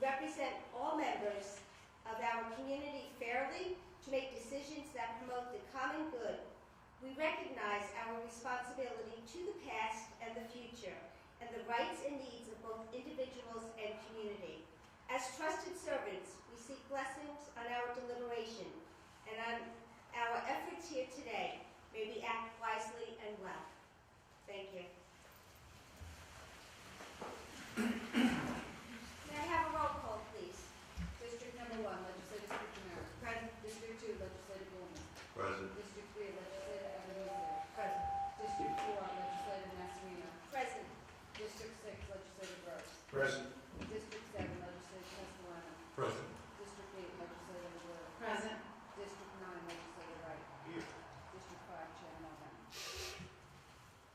represent all members of our community fairly, to make decisions that promote the common good. We recognize our responsibility to the past and the future, and the rights and needs of both individuals and community. As trusted servants, we seek blessings on our deliberation and on our efforts here today. May we act wisely and well. Thank you. May I have a roll call, please? District number 1, Legislative Scrivener. Present. District 2, Legislative Bowman. Present. District 3, Legislative Ebenezer. Present. District 4, Legislative Nasrino. Present. District 6, Legislative Gross. Present. District 7, Legislative Castellano. Present. District 8, Legislative Maduro. Present. District 9, Legislative Wright. Here. District 5, Chair Melvin.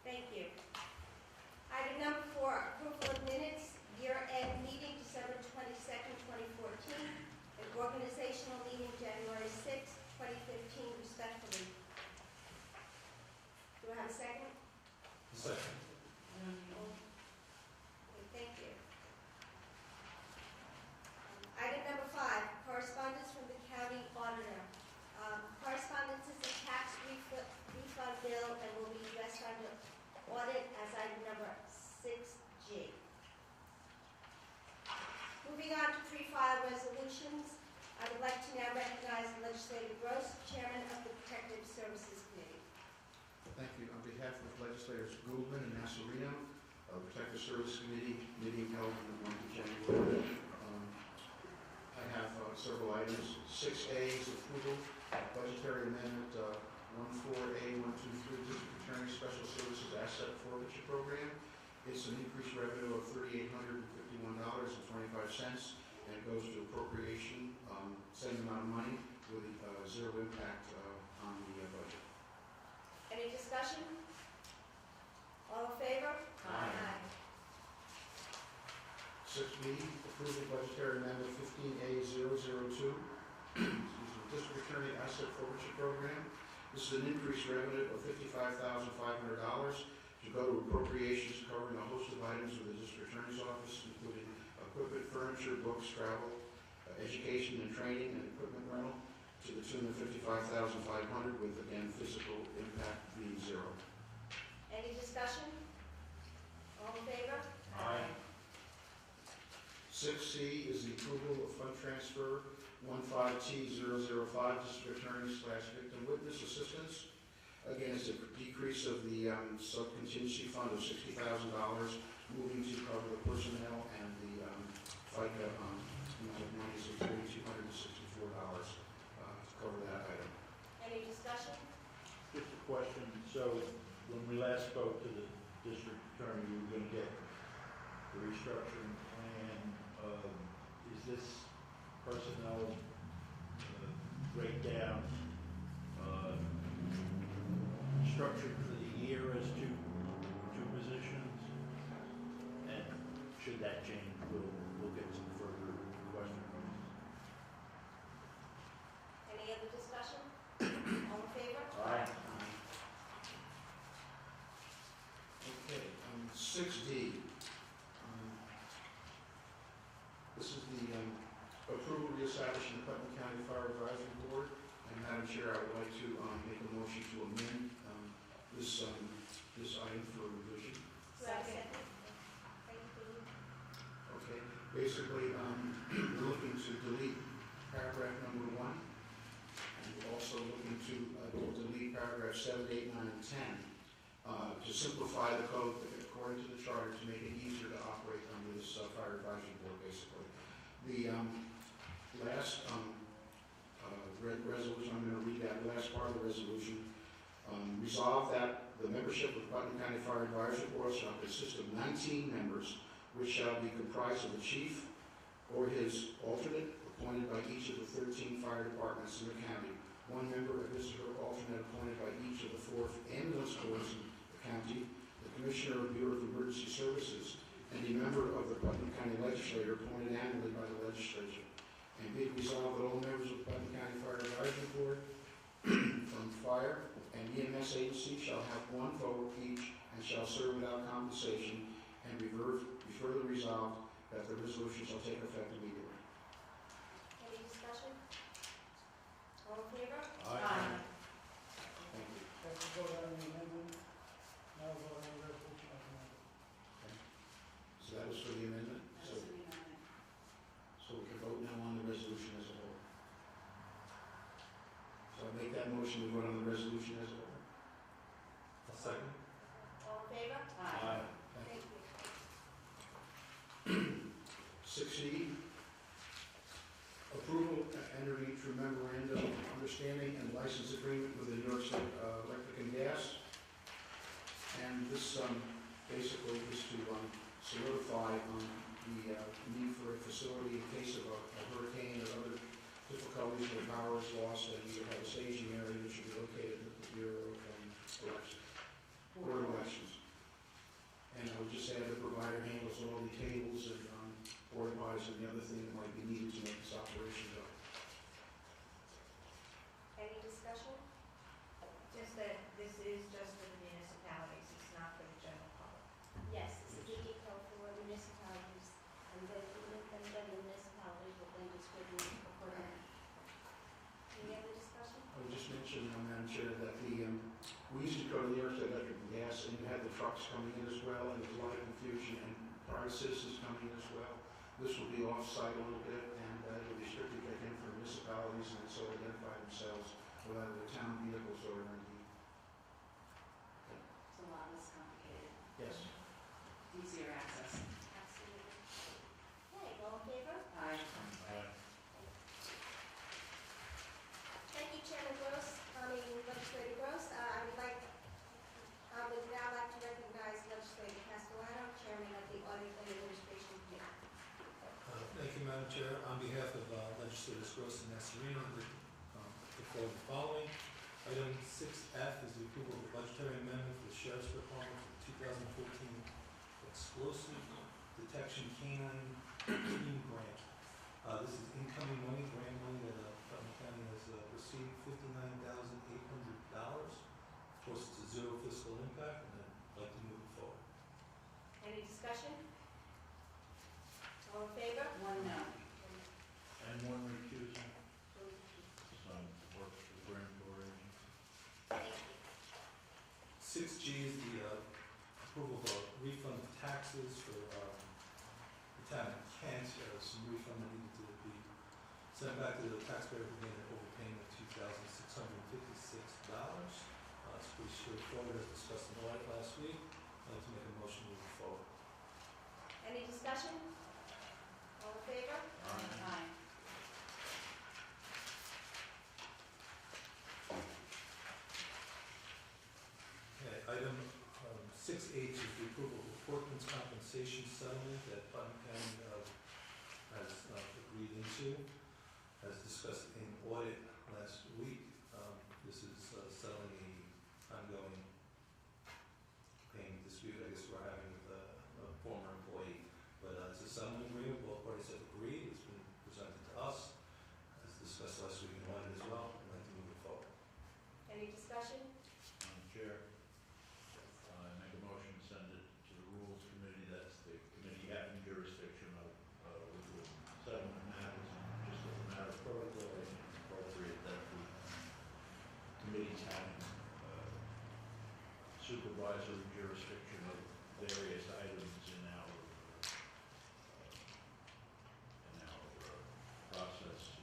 Thank you. Item number 4, approval of minutes, year-end meeting, December 22nd, 2014, and organizational meeting, January 6th, 2015, respectively. Do I have a second? Second. Okay, thank you. Item number 5, correspondence from the county auditor. Correspondence is a tax refund bill and will be addressed under audit as item number 6G. Moving on to pre-file resolutions, I would like to now recognize Legislator Gross, Chairman of the Protective Services Committee. Thank you. On behalf of Legislators Goulden and Nasarino, the Protective Service Committee meeting held in the month of January, I have several items. 6A is approval of budgetary amendment 14A123 District Attorney Special Services Asset Forfeiture Program. It's an increased revenue of $3,851.25, and it goes to appropriation, same amount of money with zero impact on the budget. Any discussion? All in favor? Aye. 6B, approval of budgetary amendment 15A002, District Attorney Asset Forfeiture Program. This is an increased revenue of $55,500 to go to appropriations covering a host of items of the District Attorney's Office, including equipment, furniture, books, travel, education and training, and equipment rental, to the tune of $55,500, with, again, physical impact being zero. Any discussion? All in favor? Aye. 6C is the approval of fund transfer 15T005, District Attorney/Victim Witness Assistance. Again, it's a decrease of the sub-contingency fund of $60,000, moving to cover the personnel and the FICA amount of money, so $3,264 to cover that item. Any discussion? Just a question. So when we last spoke to the district attorney, we were going to get the restructuring plan. Is this personnel breakdown structured for the year as two positions? And should that change, we'll get some further questions. Any other discussion? All in favor? Aye. Okay, 6D. This is the approval reestablishing the Putnam County Fire Advisory Board. And Madam Chair, I would like to make a motion to amend this item for revision. Do I have a second? Thank you. Okay, basically, we're looking to delete paragraph number 1, and we're also looking to delete paragraph 7, 8, 9, and 10 to simplify the code according to the charter, to make it easier to operate under this Fire Advisory Board, basically. The last resolution, I'm going to read that last part of the resolution. Resolve that the membership of Putnam County Fire Advisory Board shall consist of 19 members, which shall be comprised of the chief or his alternate, appointed by each of the 13 fire departments in the county, one member of his or her alternate appointed by each of the 4 ambulance corps in the county, the Commissioner of Bureau of Emergency Services, and a member of the Putnam County Legislature appointed annually by the legislature. And be it resolved that all members of the Putnam County Fire Advisory Board from fire and EMS agency shall have 1 vote each and shall serve without compensation, and be further resolved that the resolution shall take effect immediately. C, approval to enter into memorandum of understanding and license agreement with the New York State Electric and Gas. And this basically is to solidify the need for a facility in case of a hurricane or other difficulties where power is lost, and you have a staging area that should be located at the Bureau of Board of Elections. And I would just add the provider handles all the tables and board bodies and the other thing that might be needed to make this operation go. Any discussion? Just that this is just for the municipalities, it's not for the general public. Yes, it's a DD code for municipalities, and then the municipalities will then distribute accordingly. Any other discussion? I would just mention, Madam Chair, that we used to go to New York State Electric and Gas, and you had the trucks coming in as well, and there's a lot of confusion, and private citizens coming in as well. This will be off-site a little bit, and it'll be strictly taken for municipalities, and so identify themselves with either the town vehicles or the. It's a lot less complicated, Yes. easier access. Absolutely. Okay, all in favor? Aye. Thank you, Chairman Gross, Legislator Gross. I would now like to recognize Legislator Castellano, Chairman of the Audit and Administration Committee. Thank you, Madam Chair. On behalf of Legislators Gross and Nasarino, I put forward the following. Item 6F is the approval of a budgetary amendment for the Sheriff's Department for 2014 Explosive Detection Canine Team Grant. This is incoming money, grant money that Putnam County has received, $59,800. Of course, it's a zero fiscal impact, and I'd like to move it forward. Any discussion? All in favor? One no. And one recusal, some work for the Grand Tour agent. Thank you. 6G is the approval of a refund of taxes for the town of Kent. Some refund that needed to be sent back to the taxpayer again, an overpayment of $2,656. It's pretty straightforward, as discussed in the audit last week. I'd like to make a motion moving forward. Any discussion? All in favor? Aye. Okay, item 6H is the approval of the workman's compensation settlement that Putnam County has agreed into. As discussed in audit last week, this is settling the ongoing payment dispute, I guess, we're having with a former employee. But it's a settlement agreement, both parties have agreed, it's been presented to us, as discussed last week in audit as well. I'd like to move it forward. Any discussion? Madam Chair, I make a motion to send it to the Rules Committee. That's the committee having jurisdiction of legal settlement matters. Just as a matter of protocol, I think it's appropriate that the committees having supervisory jurisdiction of various items in our process,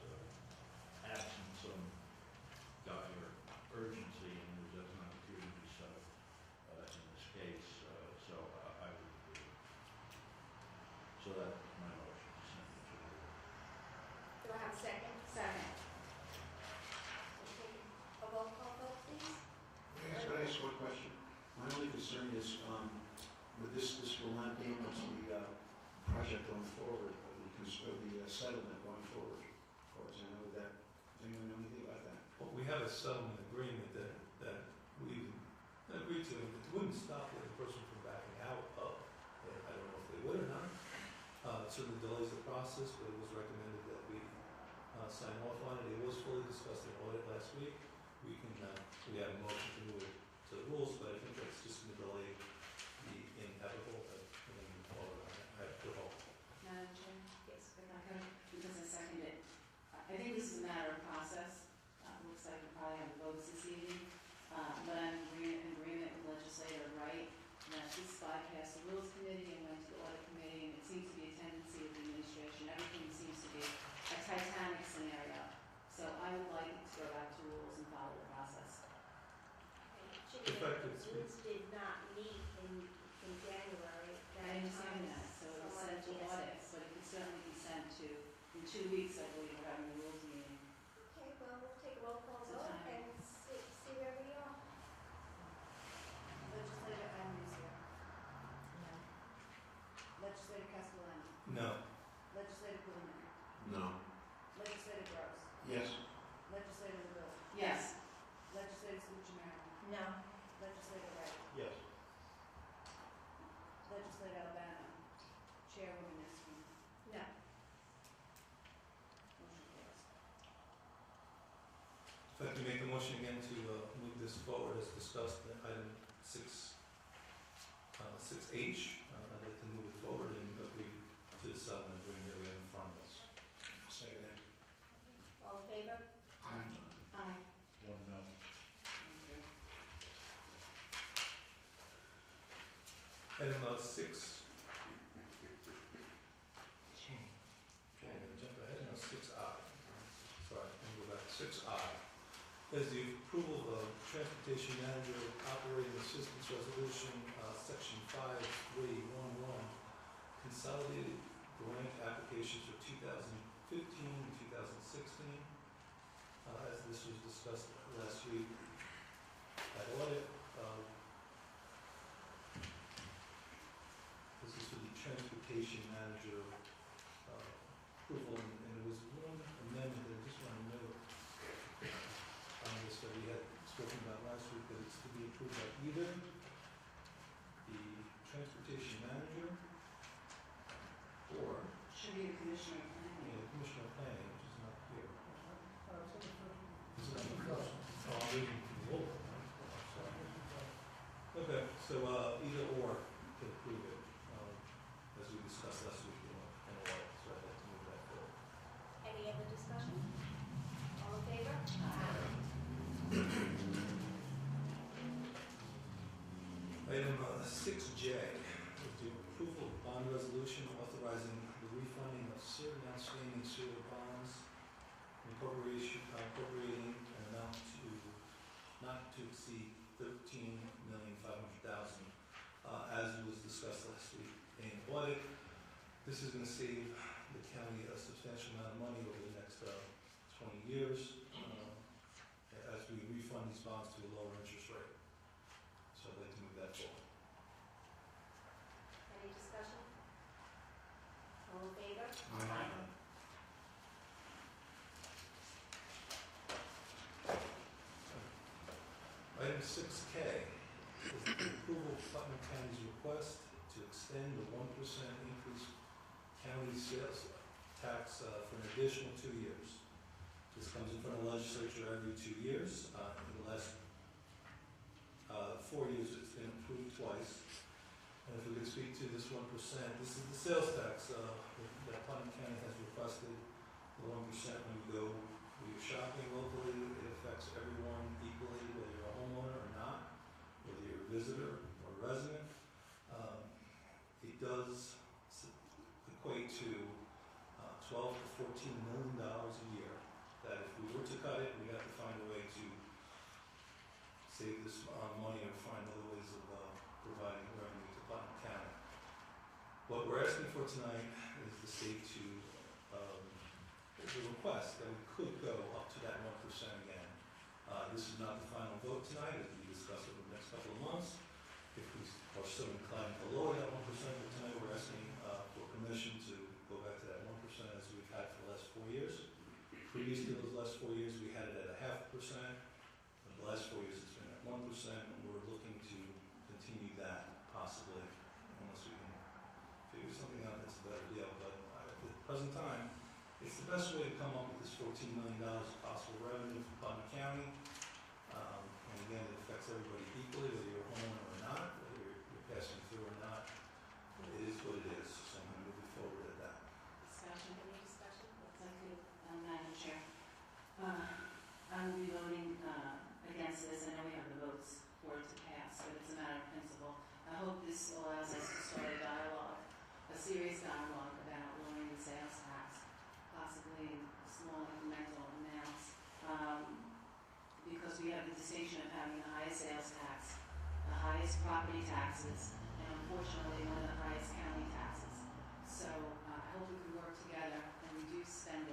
absent some dire urgency, and there does not appear to be so in this case. So I would, so that's my motion to send it to the board. Do I have a second? Second. We'll take a roll call vote, please. Could I ask one question? My only concern is, with this will not damage the project going forward, or the settlement going forward. Of course, I know that. Does anyone know anything about that? Well, we have a settlement agreement that we agreed to, it wouldn't stop the person from backing out of. I don't know if they would or not. It certainly delays the process, but it was recommended that we sign off on it. It was fully discussed in audit last week. We have a motion to move it to the rules, but I think that's just going to delay the inevitable, but we're going to move forward on it. I have good hope. Madam Chair? Yes. If I could, because I second it. I think this is a matter of process. Looks like we probably have votes this evening. But I'm in agreement with Legislator Wright that this bypassed the Rules Committee and went to the Audit Committee, and it seems to be a tendency of the administration. Everything seems to be a Titanic scenario. So I would like it to go back to rules and follow the process. Effective. Rules did not meet in January. I understand that, so it was sent to audit, but it could certainly be sent 2 weeks, I believe, we're having a rules meeting. Okay, well, we'll take a roll call It's a vote time. and see where we are. Legislator Andrews. No. Legislator Castellano. No. Legislator Putnam. No. Legislator Gross. Yes. Legislator LeBeau. Yes. Legislator Luchamero. No. Legislator Wright. Yes. Legislator Albano. Chairwoman Eskin. No. Motion carries. If I can make a motion again to move this forward as discussed in item 6H, I'd like to move it forward and agree to the settlement agreement that we have in front of us. Second that. All in favor? Aye. Aye. One no. Thank you. Item 6. Okay, I'm gonna jump ahead now, 6I. Sorry, I'm gonna go back to 6I. Is the approval of Transportation Manager Operating Assistance Resolution, Section 5311, consolidated grant applications for 2015 and 2016. As this was discussed last week at audit, this is for the Transportation Manager approval, and it was one amendment that I just want to note on this that we had spoken about last week, that it's to be approved by either the Transportation Manager or Should be the Commissioner of Planning. the Commissioner of Planning, which is not here. Is it on the first? Oh, I'm reading from the old one. I'm sorry. Okay, so either or can approve it, as we discussed last week in audit, so I'd like to move that forward. Any other discussion? All in favor? Item 6J is the approval of bond resolution authorizing the refunding of certain outstanding sewer bonds, incorporating an amount to not to exceed $13,500,000, as was discussed last week in audit. This is going to save the county a substantial amount of money over the next 20 years as we refund these bonds to a lower interest rate. So I'd like to move that forward. Any discussion? All in favor? Aye. Item 6K is the approval of Putnam County's request to extend the 1% increase county sales tax for an additional 2 years. This comes in front of the legislature every 2 years. In the last 4 years, it's been approved twice. And if we could speak to this 1%, this is the sales tax that Putnam County has requested. The 1% when we go shopping locally, it affects everyone equally, whether you're a homeowner or not, whether you're a visitor or a resident. It does equate to $12 to $14 million a year. That if we were to cut it, we'd have to find a way to save this money or find other ways of providing revenue to Putnam County. What we're asking for tonight is the state to the request that we could go up to that 1% again. This is not the final vote tonight, as we discuss over the next couple of months. If we are still inclined to lower that 1%, but tonight we're asking for permission to go back to that 1% as we've had for the last 4 years. Previous to those last 4 years, we had it at 0.5%. But the last 4 years, it's been at 1%, and we're looking to continue that possibly, unless we can figure something out that's a better deal. But at the present time, it's the best way to come up with this $14 million of possible revenue for Putnam County. And again, it affects everybody equally, whether you're a homeowner or not, whether you're passing through or not. It is what it is, so I'm going to move it forward at that. Discussion, any discussion? Thank you, Madam Chair. I'm be voting against this. I know we have the votes for it to pass, but it's a matter of principle. I hope this allows us to start a dialogue, a serious dialogue about lowering the sales tax, possibly in small incremental amounts, because we have the distinction of having the highest sales tax, the highest property taxes, and unfortunately one of the highest county taxes. So I hope we can work together and reduce spending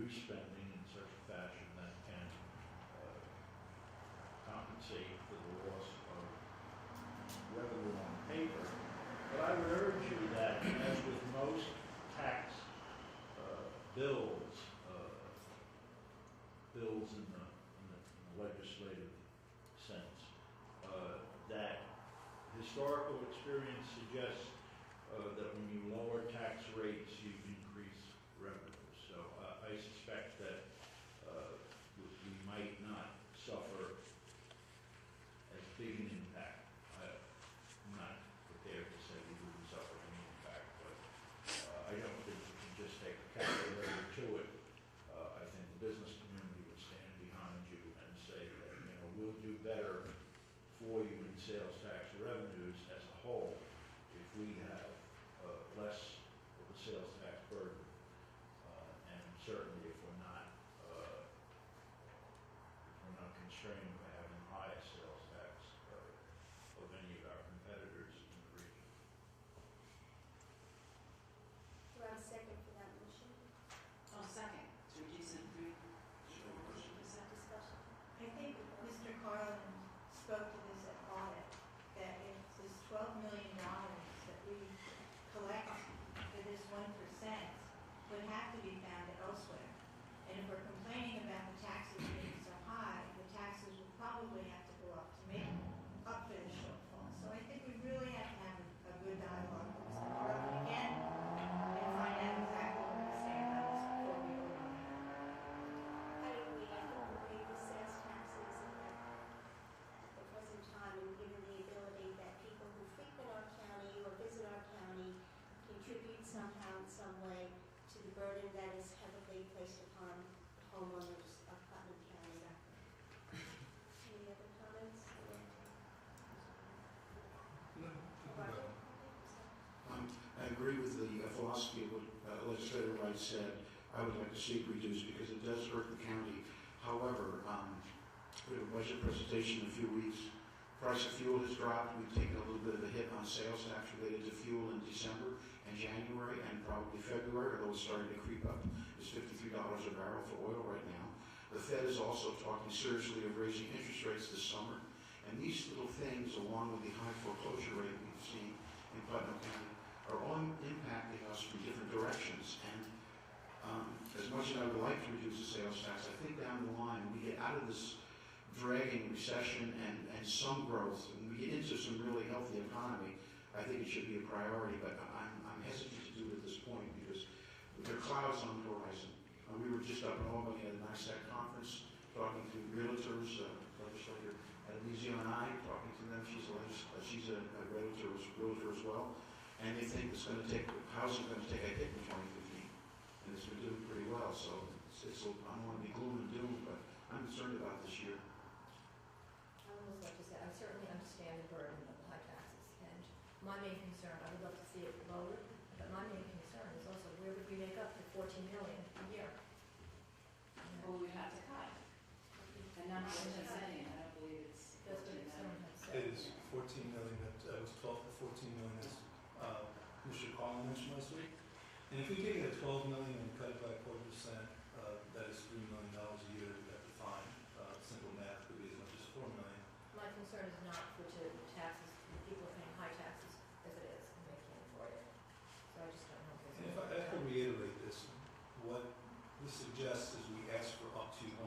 reduce spending in such a fashion that can compensate for the loss of revenue on paper. But I would urge you that, as with most tax bills, bills in the legislative sense, that historical experience suggests that when you lower tax rates, you increase revenue. So I suspect that we might not suffer as big an impact. I'm not prepared to say we wouldn't suffer any impact, but I don't think we can just take a calculator to it. I think the business community would stand behind you and say that, we'll do better for you in sales tax revenues as a whole if we have less of a sales tax burden. And certainly if we're not constrained by having the highest sales tax of any of our competitors in the region. Do I have a second for that motion? Oh, second, to reduce it 3%. Discussion. I think Mr. Carlin spoke to this at audit, that if this $12 million that we collect for this 1% would have to be found elsewhere. And if we're complaining about the taxes being so high, the taxes would probably have to go up to make up for the shortfall. So I think we really have to have a good dialogue with Mr. Carlin again and find out exactly what we stand on this before we vote on it. I agree. I think the way the sales taxes at the present time, and given the ability that people who frequent our county or visit our county contribute somehow in some way to the burden that is heavily placed upon homeowners of Putnam County. Any other comments? No, Roger? I agree with the philosophy of what Legislator Wright said. I would like to see it reduced because it does hurt the county. However, we have a budget presentation in a few weeks. Price of fuel has dropped. We've taken a little bit of a hit on sales tax related to fuel in December and January and probably February, although it's starting to creep up. It's $53 a barrel for oil right now. The Fed is also talking seriously of raising interest rates this summer. And these little things, along with the high foreclosure rate we've seen in Putnam County, are all impacting us from different directions. And as much as I would like to reduce the sales tax, I think down the line, we get out of this dragging recession and some growth, and we get into some really healthy economy, I think it should be a priority, but I'm hesitant to do it at this point because there are clouds on the horizon. We were just up in Albany at a NISAC conference, talking to realtors, legislator Elysia and I, talking to them. She's a realtor as well, and they think it's going to take, housing is going to take a hit in 2015, and it's been doing pretty well, so I don't want to be gloom and doom, but I'm concerned about this year. I would like to say, I certainly understand the burden of the high taxes, and my main concern, I would love to see it lowered, but my main concern is also where would we make up the $14 million a year? Well, we have to cut. And not what I'm saying, I don't believe it's That's what 14 someone million. had said. It is 14 million, that was 12 to 14 million, as Mr. Collin mentioned last week. And if we take it at 12 million and cut it by 0.25%, that is $3 million a year that we have to find. Simple math could be as much as 4 million. My concern is not for the taxes, people are paying high taxes as it is, and they can't afford it. So I just don't know if And if there's. I could reiterate this, what this suggests is we ask for up to 1%.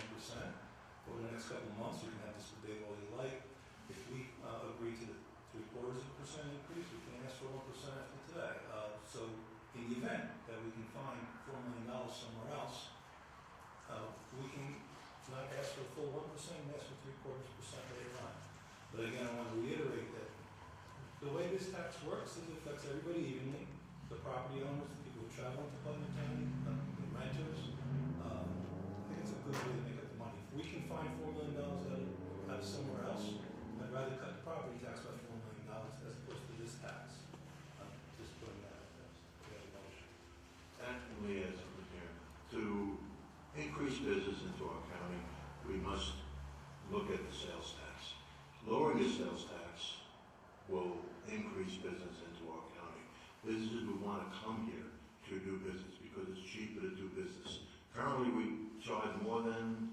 Over the next couple of months, you can have this debate all you like. If we agree to the 0.75% increase, we can ask for 1% after today. So in the event that we can find $4 million somewhere else, we can not ask for a full 1% and ask for 0.75% later on. But again, I want to reiterate that the way this tax works is it affects everybody evenly. The property owners, the people who travel to Putnam County, the renters. I think it's a good way to make up the money. If we can find $4 million out of somewhere else, I'd rather cut the property tax by $4 million as opposed to this tax. Just putting that out there. We have a motion. And we add something here. To increase business into our county, we must look at the sales tax. Lowering the sales tax will increase business into our county. Businesses would want to come here to do business because it's cheaper to do business. Currently, we charge more than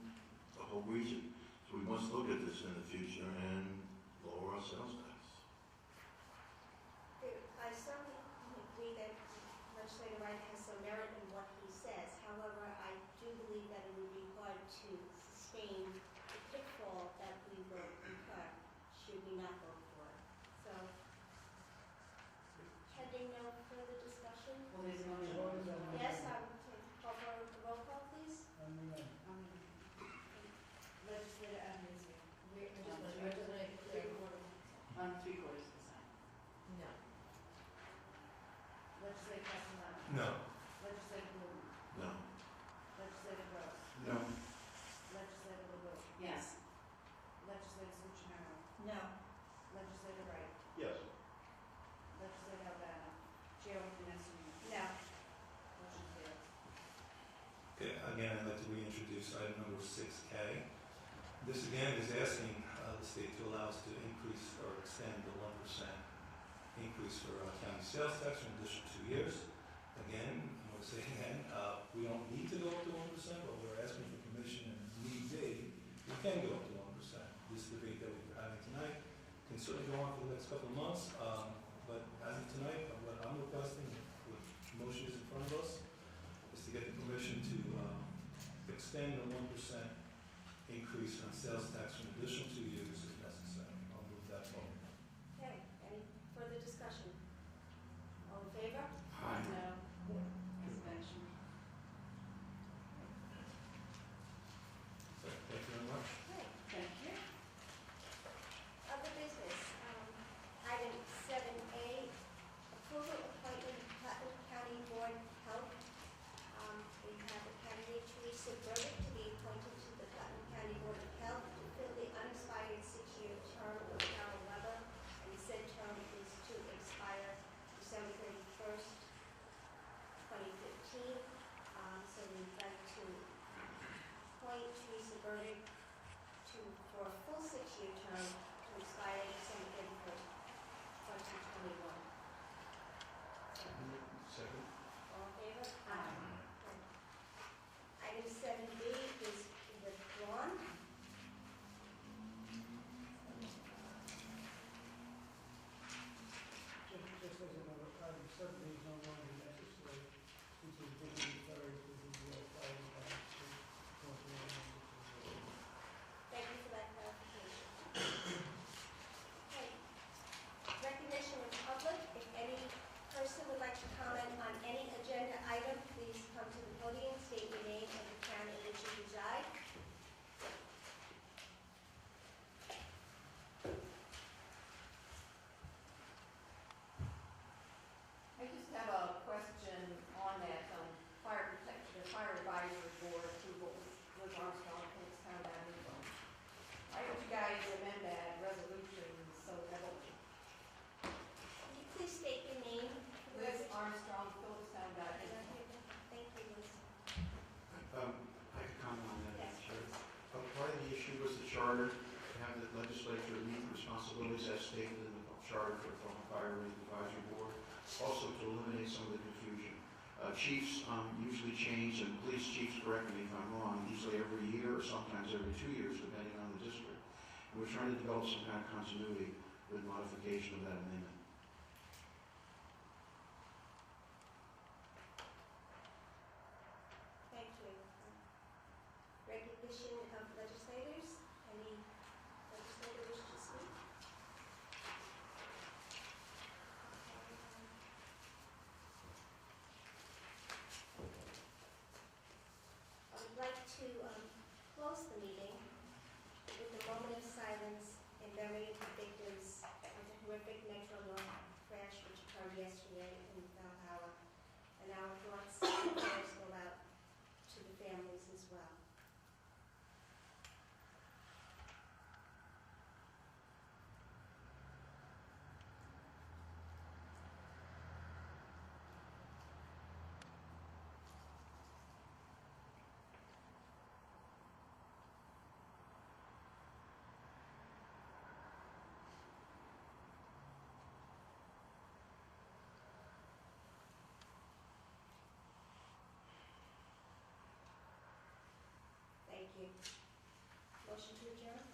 the whole region. So we must look at this in the future and lower our sales tax. I certainly agree that legislator Wright has some merit in what he says. However, I do believe that it would be hard to sustain the pitfall that we will incur should we not vote for it. So, pending no further discussion? Well, there's a motion. Yes, I would call for a roll call, please. Legislator Adams, I just want to make it clear. 3/4%. No. Legislator Castellano. No. Legislator Blume. No. Legislator Gross. No. Legislator LaRue. Yes. Legislator Luchenaro. No. Legislator Wright. Yes. Legislator Albano. Chair Vanessa. No. Motion fails. Okay, again, I'd like to reintroduce item number 6K. This again is asking the state to allow us to increase or extend the 1% increase for county sales tax for an additional 2 years. Again, I want to say again, we don't need to go up to 1%, but we're asking for permission and if need be, we can go up to 1%. This debate that we're having tonight can certainly go on for the next couple of months, but as of tonight, what I'm requesting, what motion is in front of us, is to get the permission to extend the 1% increase on sales tax for an additional 2 years if necessary. I'll move that forward. Okay, any further discussion? All in favor? Aye. No. Suspension. So, thank you very much. Okay. Thank you. Other business, item 7A, approval appointment Putnam County Board of Health. We have a candidate, Teresa Burdick, to be appointed to the Putnam County Board of Health to fill the unexpired 6-year term of Carol Weber, and said term is to expire December 31st, 2015. So we'd like to appoint Teresa Burdick for a full 6-year term to expire December 31st, 2021. Second. All in favor? Aye. Item 7B is withdrawn. Just as another item, certainly is no longer necessary, since it's been referred to the fire department. Thank you for that clarification. Okay. Recognition of public. If any person would like to comment on any agenda item, please come to the podium, state your name and the town in which you reside. I just have a question on that, fire protection, the fire advisory board approval with Armstrong, Town Avenue. Why don't you guys amend that resolution so that Can you please state your name? Liz Armstrong, Phillipstown, Thank you, Liz. I could comment on that, Yes. Chair. Part of the issue was the charter, to have the legislature meet responsibilities as stated in the charter for the Fire Advisory Board, also to eliminate some of the confusion. Chiefs usually change, and police chiefs, correct me if I'm wrong, usually every year or sometimes every 2 years, depending on the district. And we're trying to develop some kind of continuity with modification of that amendment. Thank you. Recognition of legislators. Any legislator wish to speak? I would like to close the meeting with a moment of silence in memory of the victims of the horrific Metro North crash which occurred yesterday in Valhalla. And our thoughts and prayers go out to the families as well. you. Motion to adjourn?